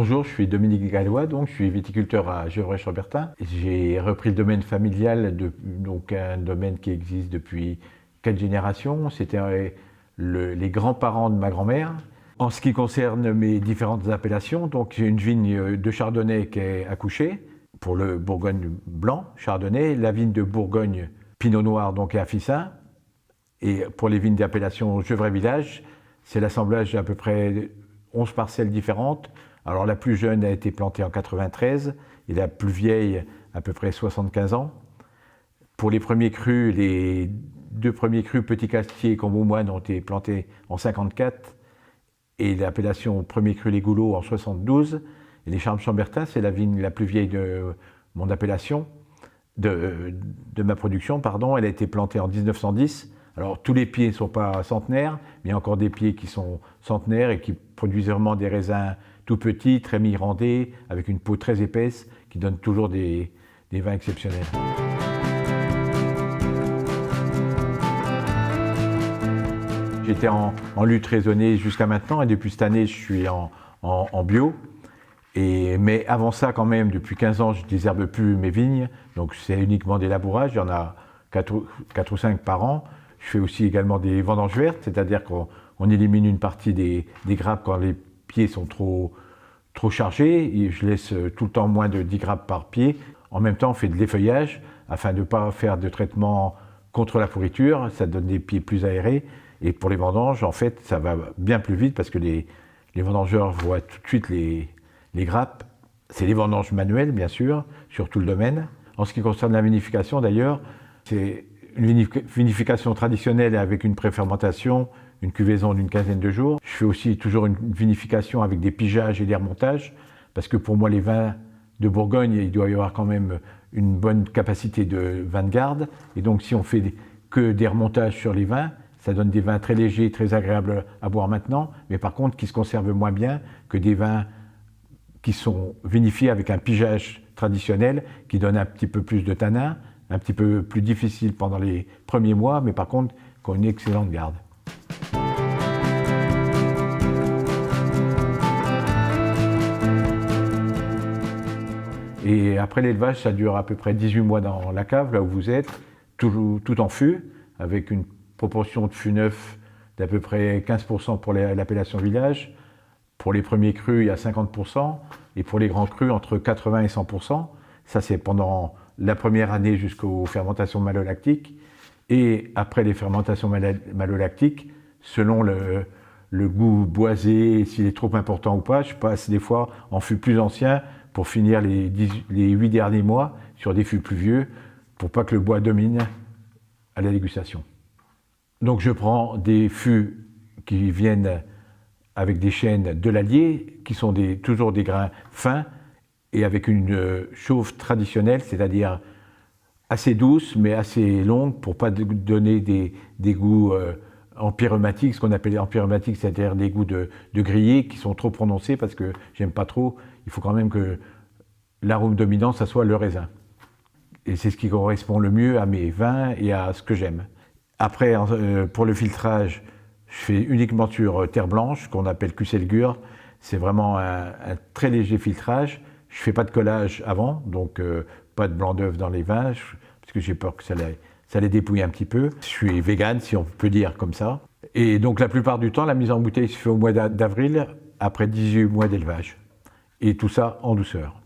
Bonjour, je suis Dominique Gallois, donc je suis viticulteur à Gevrey-Chambertin. J'ai repris le domaine familial, donc un domaine qui existe depuis 4 générations. C'était les grands-parents de ma grand-mère. En ce qui concerne mes différentes appellations, donc j'ai une vigne de Chardonnay qui est à Coucher, pour le Bourgogne blanc, Chardonnay, la vigne de Bourgogne Pinot Noir, donc est à Fissin. Et pour les vignes d'appellation Gevrey Village, c'est l'assemblage d'à peu près 11 parcelles différentes. Alors la plus jeune a été plantée en 93 et la plus vieille à peu près 75 ans. Pour les premiers crus, les 2 premiers crus Petit Castier et Combaumoine ont été plantés en 54 et l'appellation Premier Cru Les Goulots en 72. Et les Charmes Chambertin, c'est la vigne la plus vieille de mon appellation, de ma production, pardon. Elle a été plantée en 1910. Alors tous les pieds ne sont pas centenaires, mais il y a encore des pieds qui sont centenaires et qui produisent vraiment des raisins tout petits, très mirandés, avec une peau très épaisse, qui donnent toujours des vins exceptionnels. J'étais en lutte raisonnée jusqu'à maintenant et depuis cette année je suis en bio. Mais avant ça quand même, depuis 15 ans je ne désherbe plus mes vignes, donc c'est uniquement des labourages, il y en a 4 ou 5 par an. Je fais aussi également des vendanges vertes, c'est-à-dire qu'on élimine une partie des grappes quand les pieds sont trop chargés. Et je laisse tout le temps moins de 10 grappes par pied. En même temps, on fait de l'effeuillage afin de ne pas faire de traitement contre la pourriture. Ça donne des pieds plus aérés. Et pour les vendanges, en fait, ça va bien plus vite parce que les vendangeurs voient tout de suite les grappes. C'est des vendanges manuelles, bien sûr, sur tout le domaine. En ce qui concerne la vinification, d'ailleurs, c'est une vinification traditionnelle avec une préfermentation, une cuvaison d'une quinzaine de jours. Je fais aussi toujours une vinification avec des pigeages et des remontages, parce que pour moi, les vins de Bourgogne, il doit y avoir quand même une bonne capacité de vin de garde. Et donc, si on fait que des remontages sur les vins, ça donne des vins très légers, très agréables à boire maintenant, mais par contre, qui se conservent moins bien que des vins qui sont vinifiés avec un pigeage traditionnel, qui donne un petit peu plus de tanin, un petit peu plus difficile pendant les premiers mois, mais par contre, qui ont une excellente garde. Et après l'élevage, ça dure à peu près 18 mois dans la cave, là où vous êtes, tout en fût, avec une proportion de fût neuf d'à peu près 15% pour l'appellation village. Pour les premiers crus, il y a 50%, et pour les grands crus, entre 80 et 100%. Ça, c'est pendant la première année jusqu'aux fermentations malolactiques. Et après les fermentations malolactiques, selon le goût boisé, s'il est trop important ou pas, je passe des fois en fût plus ancien pour finir les 8 derniers mois sur des fûts plus vieux, pour pas que le bois domine à la dégustation. Donc je prends des fûts qui viennent avec des chênes de l'Allier, qui sont toujours des grains fins, et avec une chauffe traditionnelle, c'est-à-dire assez douce, mais assez longue, pour ne pas donner des goûts empyreumatique, ce qu'on appelle empyromatique, c'est-à-dire des goûts de grillé qui sont trop prononcés, parce que j'aime pas trop. Il faut quand même que l'arôme dominant, ça soit le raisin. Et c'est ce qui correspond le mieux à mes vins et à ce que j'aime. Après, pour le filtrage, je fais uniquement sur terre blanche, qu'on appelle Cuselgur. C'est vraiment un très léger filtrage. Je fais pas de collage avant, donc pas de blanc d'œuf dans les vins, parce que j'ai peur que ça les dépouille un petit peu. Je suis vegan, si on peut dire comme ça. Et donc la plupart du temps, la mise en bouteille se fait au mois d'avril, après 18 mois d'élevage. Et tout ça en douceur.